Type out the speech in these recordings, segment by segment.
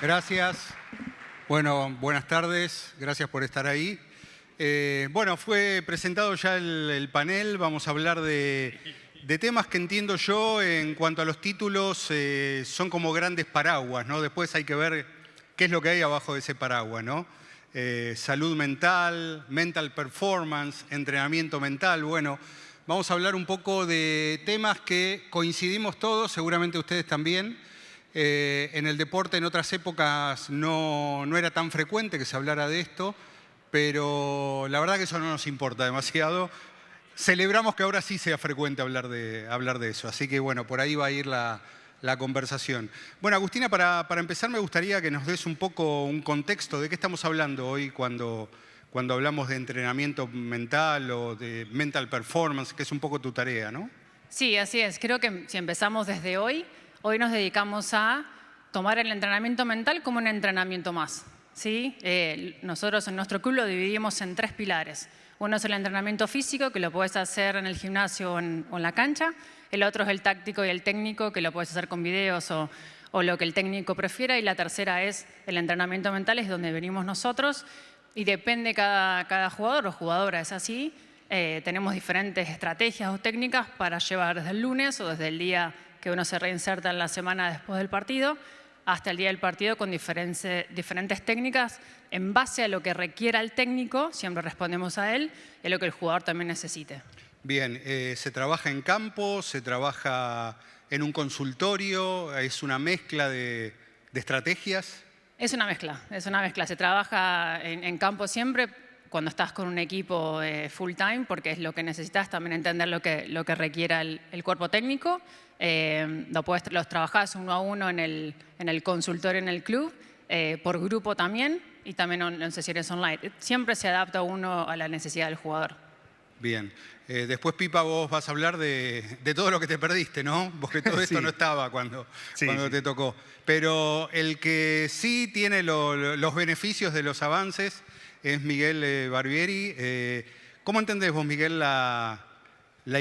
Gracias. Bueno, buenas tardes. Gracias por estar ahí. Bueno, fue presentado ya el panel. Vamos a hablar de temas que entiendo yo en cuanto a los títulos son como grandes paraguas, ¿no? Después hay que ver qué es lo que hay abajo de ese paraguas, ¿no? Salud mental, mental performance, entrenamiento mental. Bueno, vamos a hablar un poco de temas que coincidimos todos, seguramente ustedes también. En el deporte en otras épocas no era tan frecuente que se hablara de esto, pero la verdad que eso no nos importa demasiado. Celebramos que ahora sí sea frecuente hablar de eso, así que bueno, por ahí va a ir la conversación. Bueno, Agustina, para empezar me gustaría que nos des un poco un contexto de qué estamos hablando hoy cuando hablamos de entrenamiento mental o de mental performance, que es un poco tu tarea, ¿no? Sí, así es. Creo que si empezamos desde hoy nos dedicamos a tomar el entrenamiento mental como un entrenamiento más, ¿sí? Nosotros en nuestro club lo dividimos en 3 pilares. Uno es el entrenamiento físico, que lo puedes hacer en el gimnasio o en la cancha. El otro es el táctico y el técnico, que lo puedes hacer con videos o lo que el técnico prefiera. Y la tercera es el entrenamiento mental, es donde venimos nosotros. Y depende cada jugador o jugadora, es así. Tenemos diferentes estrategias o técnicas para llevar desde el lunes o desde el día que uno se reinserta en la semana después del partido hasta el día del partido con diferentes técnicas en base a lo que requiera el técnico, siempre respondemos a él, y a lo que el jugador también necesite. Bien, ¿se trabaja en campo? ¿Se trabaja en un consultorio? ¿Es una mezcla de estrategias? Es una mezcla. Se trabaja en campo siempre cuando estás con un equipo full time, porque es lo que necesitas también entender lo que requiera el cuerpo técnico. Los trabajás uno a uno en el consultorio, en el club, por grupo también, y también en sesiones online. Siempre se adapta uno a la necesidad del jugador. Bien. Después, Pipa, vos vas a hablar de todo lo que te perdiste, ¿no? Porque todo esto no estaba cuando te tocó. Pero el que sí tiene los beneficios de los avances es Miguel Barbieri. ¿Cómo entendés vos, Miguel, la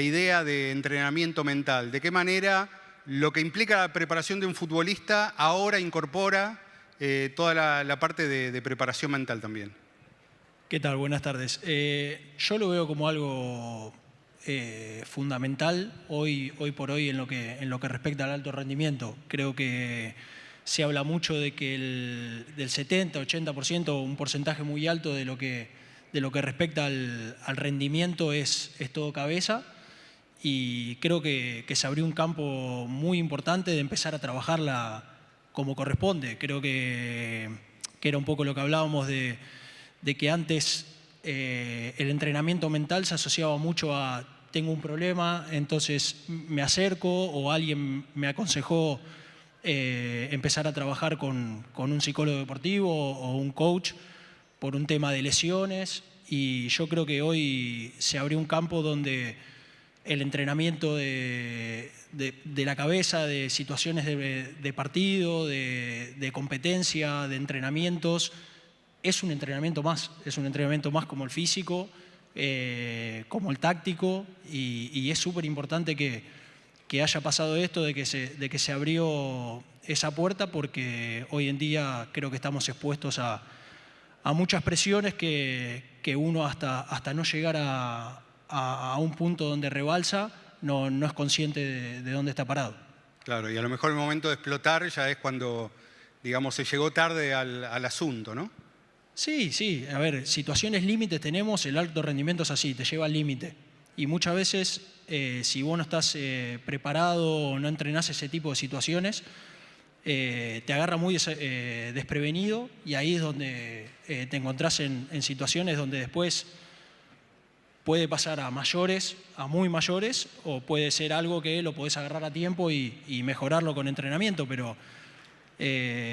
idea de entrenamiento mental? ¿De qué manera lo que implica la preparación de un futbolista ahora incorpora toda la parte de preparación mental también? ¿Qué tal? Buenas tardes. Yo lo veo como algo fundamental hoy por hoy en lo que respecta al alto rendimiento. Creo que se habla mucho de que del 70-80%, un porcentaje muy alto de lo que respecta al rendimiento es todo cabeza, y creo que se abrió un campo muy importante de empezar a trabajarla como corresponde. Creo que era un poco lo que hablábamos de que antes el entrenamiento mental se asociaba mucho a tengo un problema, entonces me acerco, o alguien me aconsejó empezar a trabajar con un psicólogo deportivo o un coach por un tema de lesiones, y yo creo que hoy se abrió un campo donde el entrenamiento de la cabeza, de situaciones de partido, de competencia, de entrenamientos, es un entrenamiento más como el físico, como el táctico, y es súper importante que haya pasado esto, de que se abrió esa puerta, porque hoy en día creo que estamos expuestos a muchas presiones que uno hasta no llegar a un punto donde rebalsa no es consciente de dónde está parado. Claro, y a lo mejor el momento de explotar ya es cuando, digamos, se llegó tarde al asunto, ¿no? Sí. A ver, situaciones límites tenemos, el alto rendimiento es así, te lleva al límite. Y muchas veces, si vos no estás preparado o no entrenás ese tipo de situaciones, te agarra muy desprevenido, y ahí es donde te encontrás en situaciones donde después puede pasar a mayores, a muy mayores, o puede ser algo que lo podés agarrar a tiempo y mejorarlo con entrenamiento, pero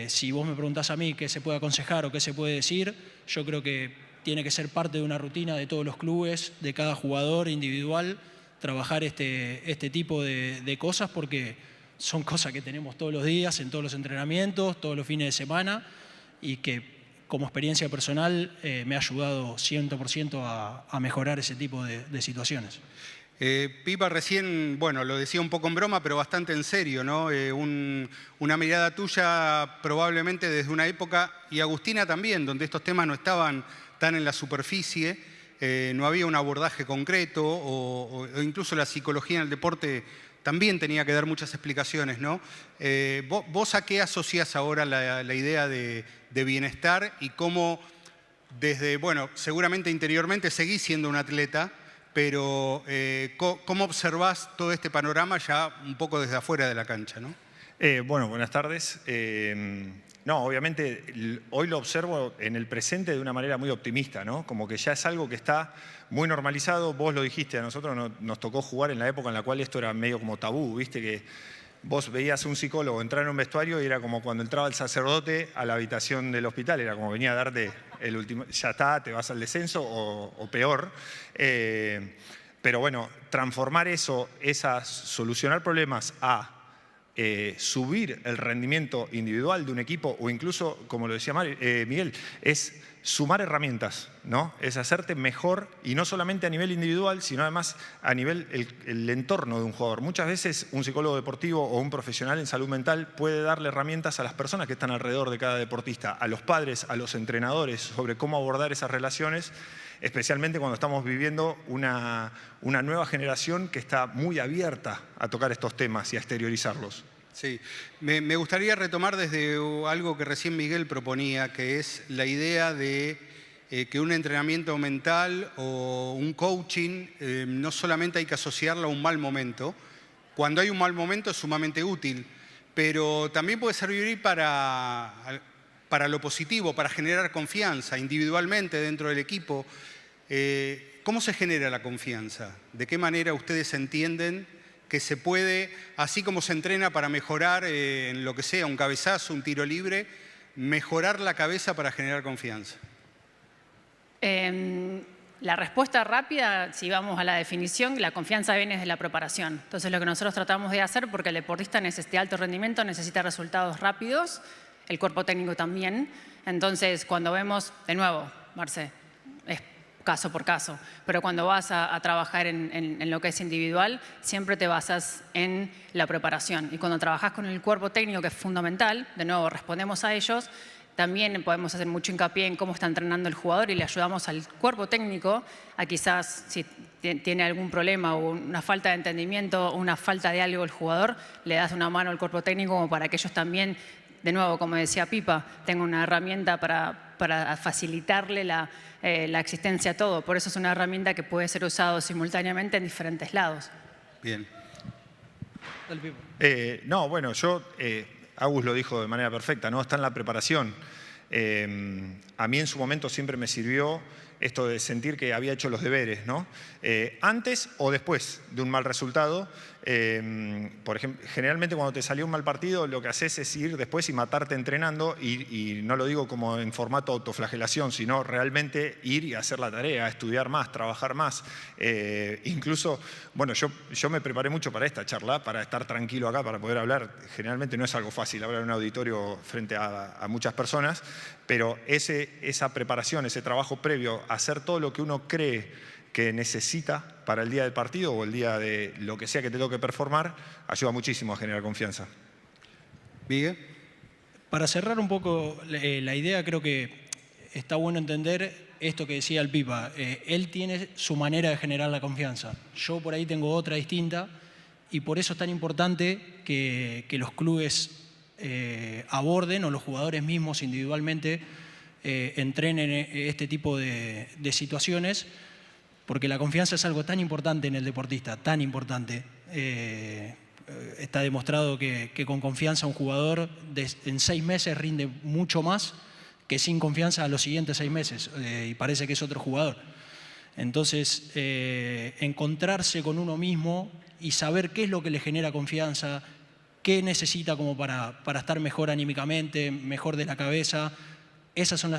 si vos me preguntás a mí qué se puede aconsejar o qué se puede decir, yo creo que tiene que ser parte de una rutina de todos los clubes, de cada jugador individual, trabajar este tipo de cosas, porque son cosas que tenemos todos los días, en todos los entrenamientos, todos los fines de semana, y que como experiencia personal me ha ayudado 100% a mejorar ese tipo de situaciones. Pipa recién, bueno, lo decía un poco en broma, pero bastante en serio, ¿no? Una mirada tuya probablemente desde una época, y Agustina también, donde estos temas no estaban tan en la superficie, no había un abordaje concreto, o incluso la psicología en el deporte también tenía que dar muchas explicaciones, ¿no? ¿Vos a qué asociás ahora la idea de bienestar y cómo desde, bueno, seguramente interiormente seguís siendo un atleta, pero ¿cómo observás todo este panorama ya un poco desde afuera de la cancha, ¿no? Bueno, buenas tardes. No, obviamente hoy lo observo en el presente de una manera muy optimista, ¿no? Como que ya es algo que está muy normalizado. Vos lo dijiste, a nosotros nos tocó jugar en la época en la cual esto era medio como tabú, ¿viste? Que vos veías a un psicólogo entrar en un vestuario y era como cuando entraba el sacerdote a la habitación del hospital, era como venía a darte el último, ya está, te vas al descenso o peor. Pero bueno, transformar eso, solucionar problemas a subir el rendimiento individual de un equipo o incluso, como lo decía Miguel, es sumar herramientas, ¿no? Es hacerte mejor y no solamente a nivel individual, sino además a nivel el entorno de un jugador. Muchas veces un psicólogo deportivo o un profesional en salud mental puede darle herramientas a las personas que están alrededor de cada deportista, a los padres, a los entrenadores, sobre cómo abordar esas relaciones, especialmente cuando estamos viviendo una nueva generación que está muy abierta a tocar estos temas y a exteriorizarlos. Sí, me gustaría retomar desde algo que recién Miguel proponía, que es la idea de que un entrenamiento mental o un coaching no solamente hay que asociarlo a un mal momento. Cuando hay un mal momento es sumamente útil, pero también puede servir para lo positivo, para generar confianza individualmente dentro del equipo. ¿Cómo se genera la confianza? ¿De qué manera ustedes entienden que se puede, así como se entrena para mejorar en lo que sea, un cabezazo, un tiro libre, mejorar la cabeza para generar confianza? La respuesta rápida, si vamos a la definición, la confianza viene de la preparación. Entonces lo que nosotros tratamos de hacer, porque el deportista de alto rendimiento necesita resultados rápidos, el cuerpo técnico también. Entonces cuando vemos, de nuevo, Marce, es caso por caso, pero cuando vas a trabajar en lo que es individual, siempre te basas en la preparación. Y cuando trabajas con el cuerpo técnico, que es fundamental, de nuevo respondemos a ellos, también podemos hacer mucho hincapié en cómo está entrenando el jugador y le ayudamos al cuerpo técnico a quizás, si tiene algún problema o una falta de entendimiento, una falta de algo el jugador, le das una mano al cuerpo técnico como para que ellos también, de nuevo, como decía Pipa, tengan una herramienta para facilitarle la existencia a todo. Por eso es una herramienta que puede ser usada simultáneamente en diferentes lados. Bien. No, bueno, Agus lo dijo de manera perfecta, ¿no? Está en la preparación. A mí en su momento siempre me sirvió esto de sentir que había hecho los deberes, ¿no? Antes o después de un mal resultado. Por ejemplo, generalmente cuando te salió un mal partido, lo que haces es ir después y matarte entrenando, y no lo digo como en formato autoflagelación, sino realmente ir y hacer la tarea, estudiar más, trabajar más. Incluso, bueno, yo me preparé mucho para esta charla, para estar tranquilo acá, para poder hablar. Generalmente no es algo fácil hablar en un auditorio frente a muchas personas, pero esa preparación, ese trabajo previo, hacer todo lo que uno cree que necesita para el día del partido o el día de lo que sea que te toque performar, ayuda muchísimo a generar confianza. Miguel. Para cerrar un poco la idea, creo que está bueno entender esto que decía el Pipa. Él tiene su manera de generar la confianza. Yo por ahí tengo otra distinta, y por eso es tan importante que los clubes aborden, o los jugadores mismos individualmente entrenen este tipo de situaciones, porque la confianza es algo tan importante en el deportista, tan importante. Está demostrado que con confianza un jugador en 6 meses rinde mucho más que sin confianza a los siguientes 6 meses, y parece que es otro jugador. Entonces, encontrarse con uno mismo y saber qué es lo que le genera confianza, qué necesita como para estar mejor anímicamente, mejor de la cabeza. Esas son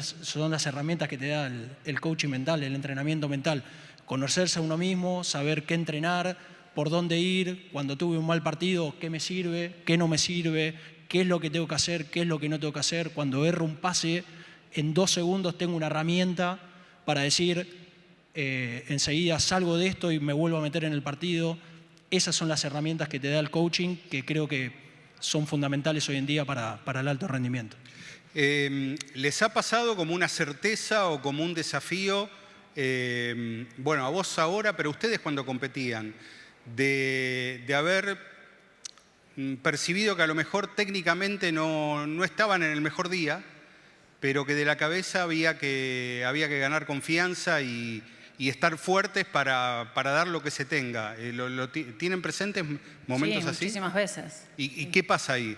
las herramientas que te da el coaching mental, el entrenamiento mental. Conocerse a uno mismo, saber qué entrenar, por dónde ir, cuando tuve un mal partido, qué me sirve, qué no me sirve, qué es lo que tengo que hacer, qué es lo que no tengo que hacer. Cuando erro un pase, en 2 segundos tengo una herramienta para decir, enseguida salgo de esto y me vuelvo a meter en el partido. Esas son las herramientas que te da el coaching, que creo que son fundamentales hoy en día para el alto rendimiento. ¿Les ha pasado como una certeza o como un desafío, bueno, a vos ahora, pero ustedes cuando competían, de haber percibido que a lo mejor técnicamente no estaban en el mejor día, pero que de la cabeza había que ganar confianza y estar fuertes para dar lo que se tenga? ¿Tienen presentes momentos sí, así? Muchísimas veces. ¿Y qué pasa ahí?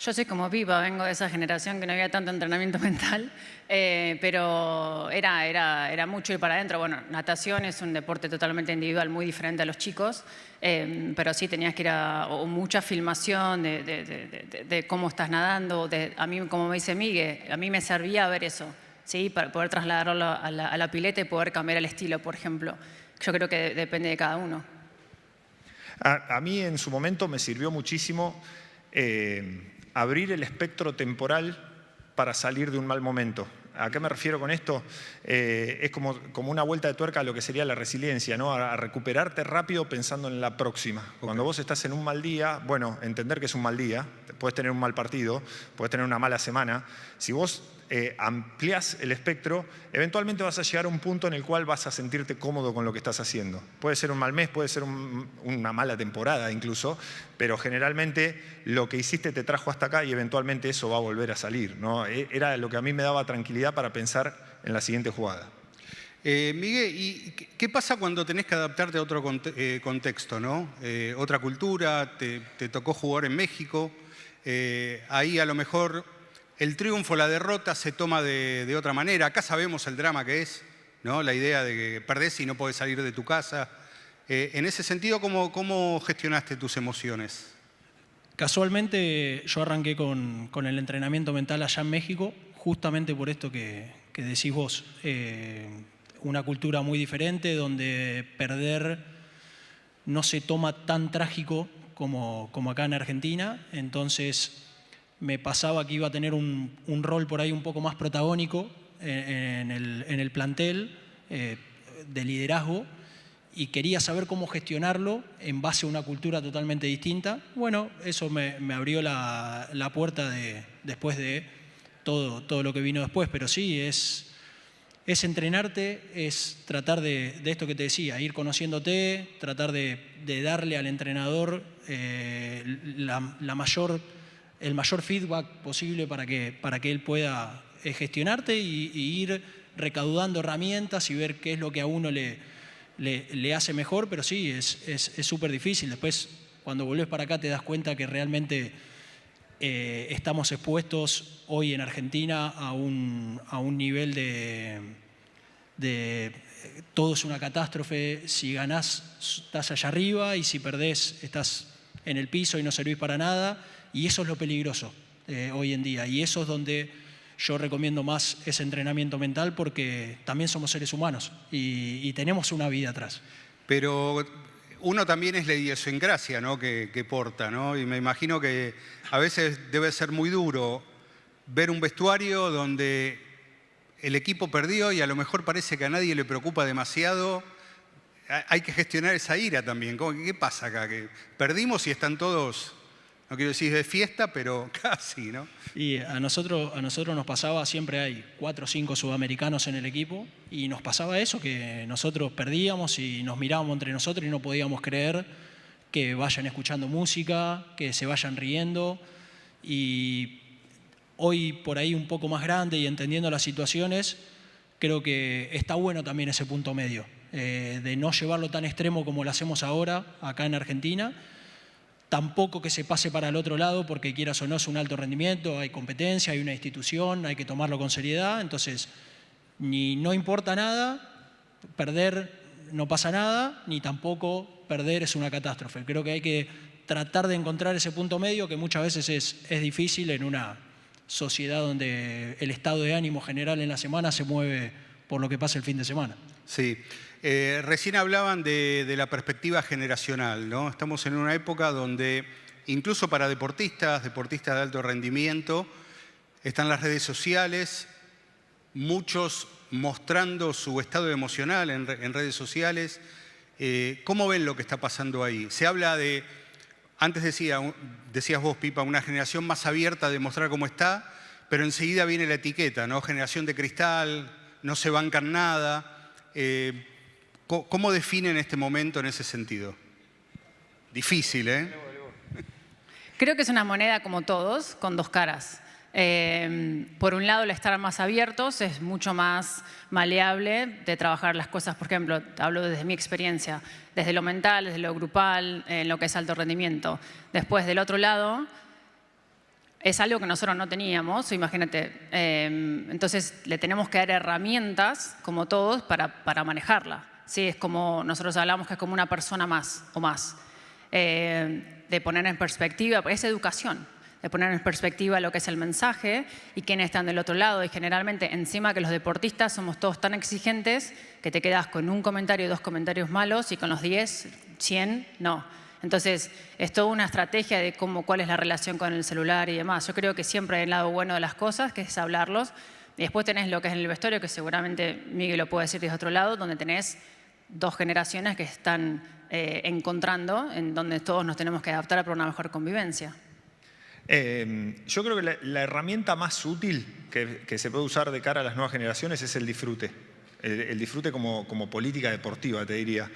Yo soy como Pipa, vengo de esa generación que no había tanto entrenamiento mental, pero era mucho ir para adentro. Bueno, natación es un deporte totalmente individual, muy diferente a los chicos, pero sí tenías que ir o mucha filmación de cómo estás nadando. A mí, como me dice Miguel, a mí me servía ver eso, ¿sí? Para poder trasladarlo a la pileta y poder cambiar el estilo, por ejemplo. Yo creo que depende de cada uno. A mí en su momento me sirvió muchísimo abrir el espectro temporal para salir de un mal momento. ¿A qué me refiero con esto? Es como una vuelta de tuerca a lo que sería la resiliencia, ¿no? A recuperarte rápido pensando en la próxima. Okay. Cuando vos estás en un mal día, bueno, entender que es un mal día, puedes tener un mal partido, puedes tener una mala semana. Si vos ampliás el espectro, eventualmente vas a llegar a un punto en el cual vas a sentirte cómodo con lo que estás haciendo. Puede ser un mal mes, puede ser una mala temporada incluso, pero generalmente lo que hiciste te trajo hasta acá y eventualmente eso va a volver a salir, ¿no? Era lo que a mí me daba tranquilidad para pensar en la siguiente jugada. Miguel, ¿y qué pasa cuando tenés que adaptarte a otro contexto, ¿no? Otra cultura, te tocó jugar en México, ahí a lo mejor el triunfo, la derrota se toma de otra manera. Acá sabemos el drama que es, ¿no? La idea de que perdés y no podés salir de tu casa. En ese sentido, ¿cómo gestionaste tus emociones? Casualmente yo arranqué con el entrenamiento mental allá en México, justamente por esto que decís vos. Una cultura muy diferente, donde perder no se toma tan trágico como acá en Argentina. Entonces me pasaba que iba a tener un rol por ahí un poco más protagónico en el plantel de liderazgo, y quería saber cómo gestionarlo en base a una cultura totalmente distinta. Bueno, eso me abrió la puerta después de todo lo que vino después, pero sí, es entrenarte, es tratar de esto que te decía, ir conociéndote, tratar de darle al entrenador el mayor feedback posible para que él pueda gestionarte y ir recaudando herramientas y ver qué es lo que a uno le hace mejor, pero sí, es súper difícil. Después, cuando volvés para acá, te das cuenta que realmente estamos expuestos hoy en Argentina a un nivel de todo es una catástrofe. Si ganás, estás allá arriba, y si perdés, estás en el piso y no servís para nada. Y eso es lo peligroso hoy en día. Y eso es donde yo recomiendo más ese entrenamiento mental, porque también somos seres humanos y tenemos una vida atrás. Pero uno también es la idiosincrasia, ¿no? que porta, ¿no? Y me imagino que a veces debe ser muy duro ver un vestuario donde el equipo perdió y a lo mejor parece que a nadie le preocupa demasiado. Hay que gestionar esa ira también. ¿Qué pasa acá? Que perdimos y están todos, no quiero decir de fiesta, pero casi, ¿no? Y a nosotros nos pasaba, siempre hay 4 o 5 sudamericanos en el equipo, y nos pasaba eso, que nosotros perdíamos y nos mirábamos entre nosotros y no podíamos creer que vayan escuchando música, que se vayan riendo. Y hoy, por ahí un poco más grande y entendiendo las situaciones, creo que está bueno también ese punto medio, de no llevarlo tan extremo como lo hacemos ahora acá en Argentina. Tampoco que se pase para el otro lado, porque quieras o no es un alto rendimiento, hay competencia, hay una institución, hay que tomarlo con seriedad. Entonces, ni no importa nada, perder no pasa nada, ni tampoco perder es una catástrofe. Creo que hay que tratar de encontrar ese punto medio, que muchas veces es difícil en una sociedad donde el estado de ánimo general en la semana se mueve por lo que pasa el fin de semana. Sí. Recién hablaban de la perspectiva generacional, ¿no? Estamos en una época donde incluso para deportistas de alto rendimiento, están las redes sociales. Muchos mostrando su estado emocional en redes sociales. ¿Cómo ven lo que está pasando ahí? Se habla de, antes decías vos, Pipa, una generación más abierta de mostrar cómo está, pero enseguida viene la etiqueta, ¿no? Generación de cristal, no se bancan nada. ¿Cómo definen este momento en ese sentido? Difícil, ¿eh? Creo que es una moneda como todos, con dos caras. Por un lado, el estar más abiertos es mucho más maleable de trabajar las cosas. Por ejemplo, hablo desde mi experiencia, desde lo mental, desde lo grupal, en lo que es alto rendimiento. Después, del otro lado, es algo que nosotros no teníamos, imagínate. Entonces, le tenemos que dar herramientas, como todos, para manejarla. ¿Sí? Es como, nosotros hablamos que es como una persona más o más. De poner en perspectiva, es educación, de poner en perspectiva lo que es el mensaje y quiénes están del otro lado. Y generalmente, encima que los deportistas somos todos tan exigentes que te quedas con un comentario, 2 comentarios malos y con los 10, 100, no. Entonces, es toda una estrategia de cuál es la relación con el celular y demás. Yo creo que siempre hay el lado bueno de las cosas, que es hablarlos. Y después tenés lo que es en el vestuario, que seguramente Miguel lo puede decir desde otro lado, donde tenés 2 generaciones que están encontrando, en donde todos nos tenemos que adaptar para una mejor convivencia. Yo creo que la herramienta más útil que se puede usar de cara a las nuevas generaciones es el disfrute. El disfrute como política deportiva, te diría.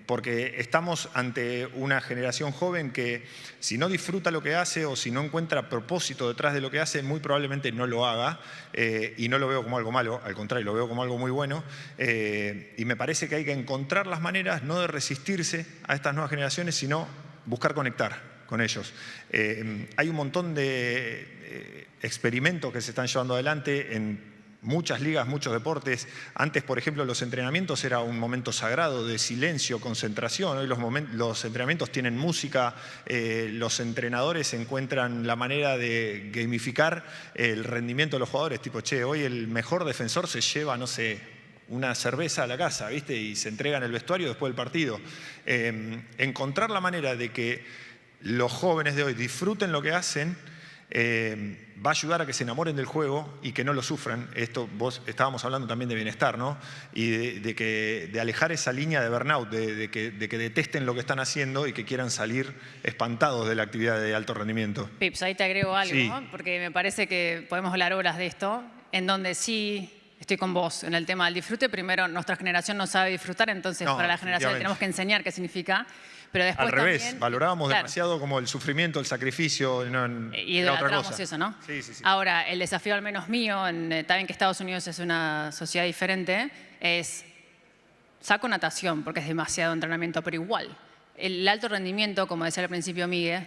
Porque estamos ante una generación joven que si no disfruta lo que hace o si no encuentra propósito detrás de lo que hace, muy probablemente no lo haga. Y no lo veo como algo malo, al contrario, lo veo como algo muy bueno. Y me parece que hay que encontrar las maneras no de resistirse a estas nuevas generaciones, sino buscar conectar con ellos. Hay un montón de experimentos que se están llevando adelante en muchas ligas, muchos deportes. Antes, por ejemplo, los entrenamientos era un momento sagrado de silencio, concentración. Hoy los entrenamientos tienen música, los entrenadores encuentran la manera de gamificar el rendimiento de los jugadores. Tipo, che, hoy el mejor defensor se lleva, no sé, una cerveza a la casa, ¿viste? Y se entrega en el vestuario después del partido. Encontrar la manera de que los jóvenes de hoy disfruten lo que hacen va a ayudar a que se enamoren del juego y que no lo sufran. Esto, vos estábamos hablando también de bienestar, ¿no? Y de alejar esa línea de burnout, de que detesten lo que están haciendo y que quieran salir espantados de la actividad de alto rendimiento. Pips, ahí te agrego algo, Sí. ¿no? Porque me parece que podemos hablar horas de esto, en donde sí estoy con vos en el tema del disfrute. Primero, nuestra generación no sabe disfrutar, entonces No, para la generación le tenemos que enseñar qué significa. Pero después Al revés, también, valorábamos claro, demasiado como el sufrimiento, el sacrificio, y era otra idolatramos cosa. eso, ¿no? Sí. Ahora, el desafío al menos mío, también que Estados Unidos es una sociedad diferente, es saco natación porque es demasiado entrenamiento, pero igual, el alto rendimiento, como decía al principio Miguel,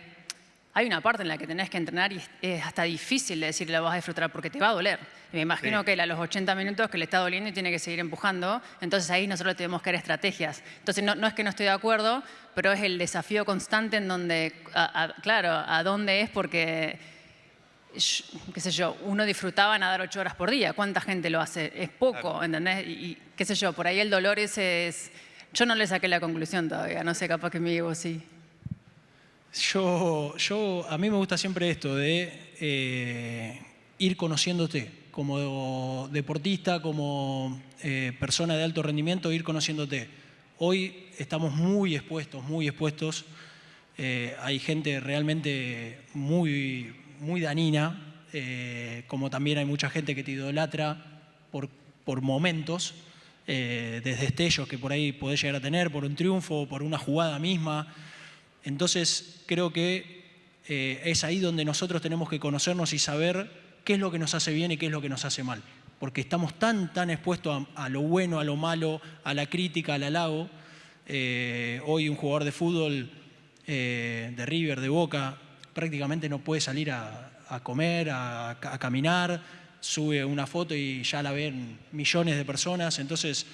hay una parte en la que tenés que entrenar y es hasta difícil de decirle lo vas a disfrutar porque te va a doler. Y me imagino que él a los 80 minutos que le está doliendo y tiene que seguir empujando, entonces ahí nosotros tenemos que dar estrategias. Entonces no es que no estoy de acuerdo, pero es el desafío constante en donde, claro, a dónde es porque, qué sé yo, uno disfrutaba nadar 8 horas por día. ¿Cuánta gente lo hace? Es poco, claro. ¿Entendés? Y qué sé yo, por ahí el dolor ese es... Yo no le saqué la conclusión todavía, no sé, capaz que Miguel vos sí. A mí me gusta siempre esto de ir conociéndote como deportista, como persona de alto rendimiento, ir conociéndote. Hoy estamos muy expuestos. Hay gente realmente muy danina, como también hay mucha gente que te idolatra por momentos, desde destellos que por ahí podés llegar a tener, por un triunfo, por una jugada misma. Entonces, creo que es ahí donde nosotros tenemos que conocernos y saber qué es lo que nos hace bien y qué es lo que nos hace mal. Porque estamos tan expuestos a lo bueno, a lo malo, a la crítica, al halago. Hoy un jugador de fútbol de River, de Boca, prácticamente no puede salir a comer, a caminar, sube una foto y ya la ven millones de personas. Entonces,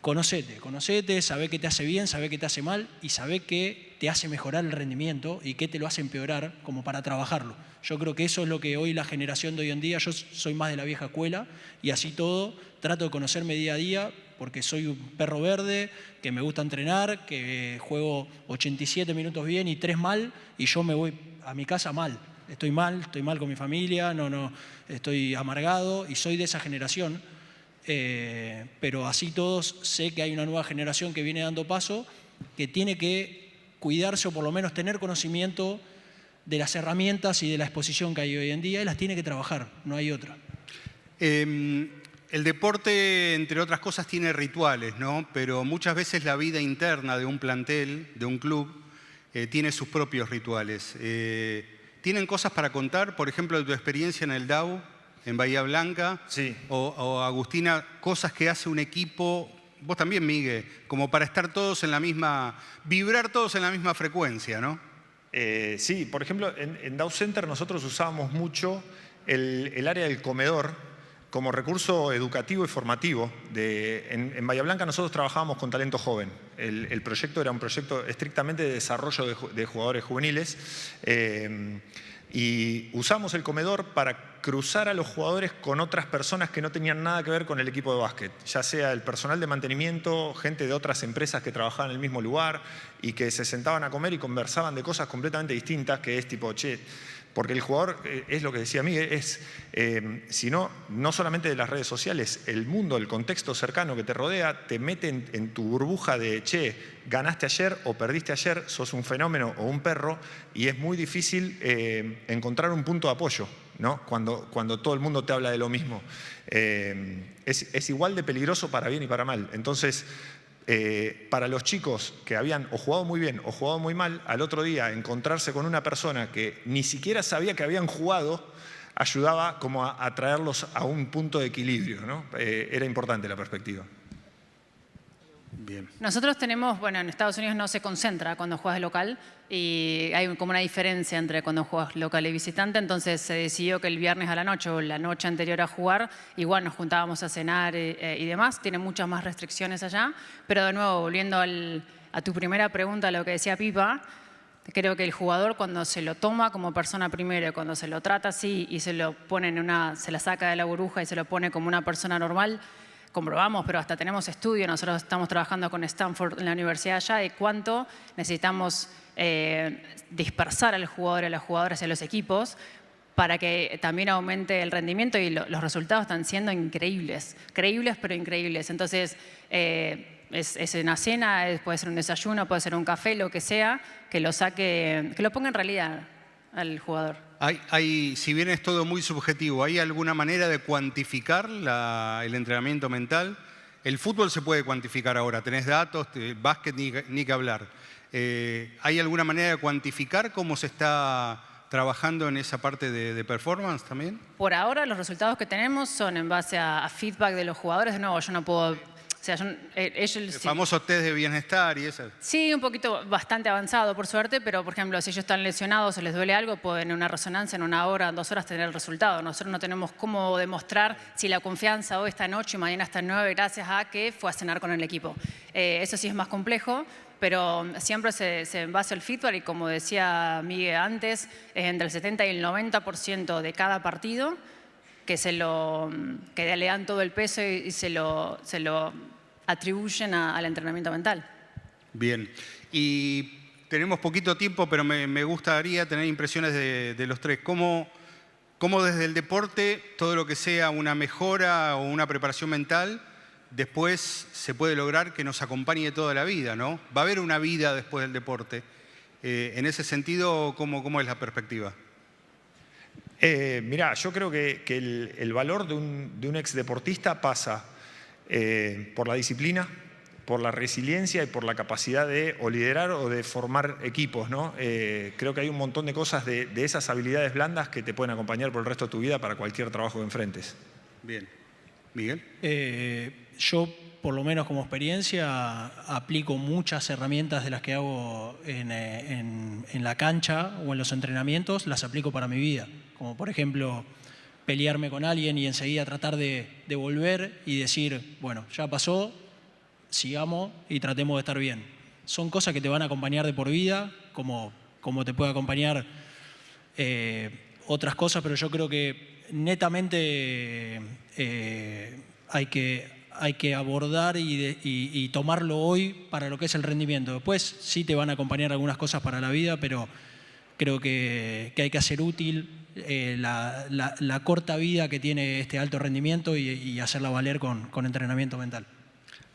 conocete, sabé qué te hace bien, sabé qué te hace mal y sabé qué te hace mejorar el rendimiento y qué te lo hace empeorar como para trabajarlo. Yo creo que eso es lo que hoy la generación de hoy en día, yo soy más de la vieja escuela y así todo trato de conocerme día a día porque soy un perro verde, que me gusta entrenar, que juego 87 minutos bien y 3 mal y yo me voy a mi casa mal. estoy mal con mi familia, no, estoy amargado y soy de esa generación. Pero así todos sé que hay una nueva generación que viene dando paso, que tiene que cuidarse o por lo menos tener conocimiento de las herramientas y de la exposición que hay hoy en día y las tiene que trabajar, no hay otra. El deporte, entre otras cosas, tiene rituales, ¿no? Pero muchas veces la vida interna de un plantel, de un club, tiene sus propios rituales. ¿Tienen cosas para contar? Por ejemplo, de tu experiencia en el DAU, en Bahía Blanca. Sí. O Agustina, cosas que hace un equipo, vos también, Miguel, como para estar todos en la misma, vibrar todos en la misma frecuencia, ¿no? Sí, por ejemplo, en DAO Center nosotros usábamos mucho el área del comedor como recurso educativo y formativo. En Bahía Blanca nosotros trabajábamos con talento joven. El proyecto era un proyecto estrictamente de desarrollo de jugadores juveniles. Y usamos el comedor para cruzar a los jugadores con otras personas que no tenían nada que ver con el equipo de básquet, ya sea el personal de mantenimiento, gente de otras empresas que trabajaban en el mismo lugar y que se sentaban a comer y conversaban de cosas completamente distintas, que es tipo, che, porque el jugador, es lo que decía Miguel, es, si no solamente de las redes sociales, el mundo, el contexto cercano que te rodea, te mete en tu burbuja de, che, ganaste ayer o perdiste ayer, sos un fenómeno o un perro, y es muy difícil encontrar un punto de apoyo, ¿no? Cuando todo el mundo te habla de lo mismo. Es igual de peligroso para bien y para mal. Entonces, para los chicos que habían o jugado muy bien o jugado muy mal, al otro día encontrarse con una persona que ni siquiera sabía que habían jugado, ayudaba como a traerlos a un punto de equilibrio, ¿no? Era importante la perspectiva. Bien. Nosotros tenemos, bueno, en Estados Unidos no se concentra cuando juegas local y hay como una diferencia entre cuando juegas local y visitante, entonces se decidió que el viernes a la noche o la noche anterior a jugar, igual nos juntábamos a cenar y demás, tiene muchas más restricciones allá, pero de nuevo, volviendo a tu primera pregunta, lo que decía Pipa, creo que el jugador cuando se lo toma como persona primero, cuando se lo trata así y se lo pone se la saca de la burbuja y se lo pone como una persona normal, comprobamos, pero hasta tenemos estudio, nosotros estamos trabajando con Stanford en la universidad allá, de cuánto necesitamos dispersar al jugador y a las jugadoras y a los equipos para que también aumente el rendimiento y los resultados están siendo increíbles, creíbles pero increíbles. Entonces, es una cena, puede ser un desayuno, puede ser un café, lo que sea, que lo ponga en realidad al jugador. Si bien es todo muy subjetivo, ¿hay alguna manera de cuantificar el entrenamiento mental? El fútbol se puede cuantificar ahora, tenés datos, básquet ni que hablar. ¿Hay alguna manera de cuantificar cómo se está trabajando en esa parte de performance también? Por ahora los resultados que tenemos son en base a feedback de los jugadores. De nuevo, yo no puedo... O sea, El famoso test de bienestar y eso. Sí, un poquito bastante avanzado, por suerte, pero, por ejemplo, si ellos están lesionados o les duele algo, pueden en una resonancia en 1 hora, 2 horas tener el resultado. Nosotros no tenemos cómo demostrar si la confianza hoy está en 8 y mañana está en 9 gracias a que fue a cenar con el equipo. Eso sí es más complejo, pero siempre se basa el feedback y, como decía Miguel antes, es entre el 70 y el 90% de cada partido que le dan todo el peso y se lo atribuyen al entrenamiento mental. Bien. Y tenemos poquito tiempo, pero me gustaría tener impresiones de los tres. ¿Cómo desde el deporte, todo lo que sea una mejora o una preparación mental, después se puede lograr que nos acompañe toda la vida, ¿no? Va a haber una vida después del deporte. En ese sentido, ¿cómo es la perspectiva? Mirá, yo creo que el valor de un exdeportista pasa por la disciplina, por la resiliencia y por la capacidad de o liderar o de formar equipos, ¿no? Creo que hay un montón de cosas de esas habilidades blandas que te pueden acompañar por el resto de tu vida para cualquier trabajo que enfrentes. Bien. ¿Miguel? Yo, por lo menos como experiencia, aplico muchas herramientas de las que hago en la cancha o en los entrenamientos, las aplico para mi vida. Como por ejemplo, pelearme con alguien y enseguida tratar de volver y decir, bueno, ya pasó, sigamos y tratemos de estar bien. Son cosas que te van a acompañar de por vida, como te puede acompañar otras cosas, pero yo creo que netamente hay que abordar y tomarlo hoy para lo que es el rendimiento. Después sí te van a acompañar algunas cosas para la vida, pero Creo que hay que hacer útil la corta vida que tiene este alto rendimiento y hacerla valer con entrenamiento mental.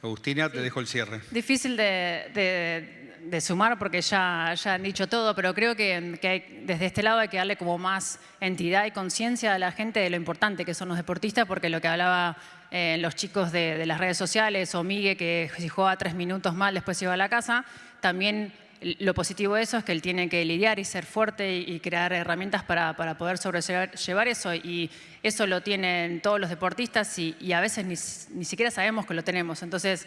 Agustina, te dejo el cierre. Difícil de sumar porque ya han dicho todo, pero creo que desde este lado hay que darle como más entidad y conciencia a la gente de lo importante que son los deportistas, porque lo que hablaba los chicos de las redes sociales o Migue, que si juega 3 minutos mal después se iba a la casa, también lo positivo de eso es que él tiene que lidiar y ser fuerte y crear herramientas para poder sobrellevar eso, y eso lo tienen todos los deportistas y a veces ni siquiera sabemos que lo tenemos. Entonces,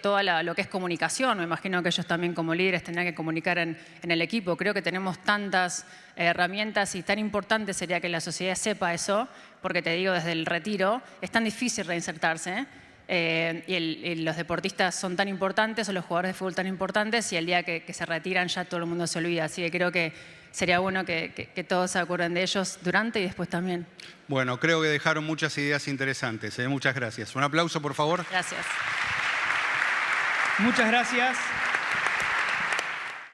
todo lo que es comunicación, me imagino que ellos también como líderes tendrán que comunicar en el equipo. Creo que tenemos tantas herramientas y tan importante sería que la sociedad sepa eso, porque te digo, desde el retiro es tan difícil reinsertarse, y los deportistas son tan importantes, o los jugadores de fútbol tan importantes, y el día que se retiran ya todo el mundo se olvida. Así que creo que sería bueno que todos se acuerden de ellos durante y después también. Bueno, creo que dejaron muchas ideas interesantes. Muchas gracias. Un aplauso, por favor. Gracias. Muchas gracias.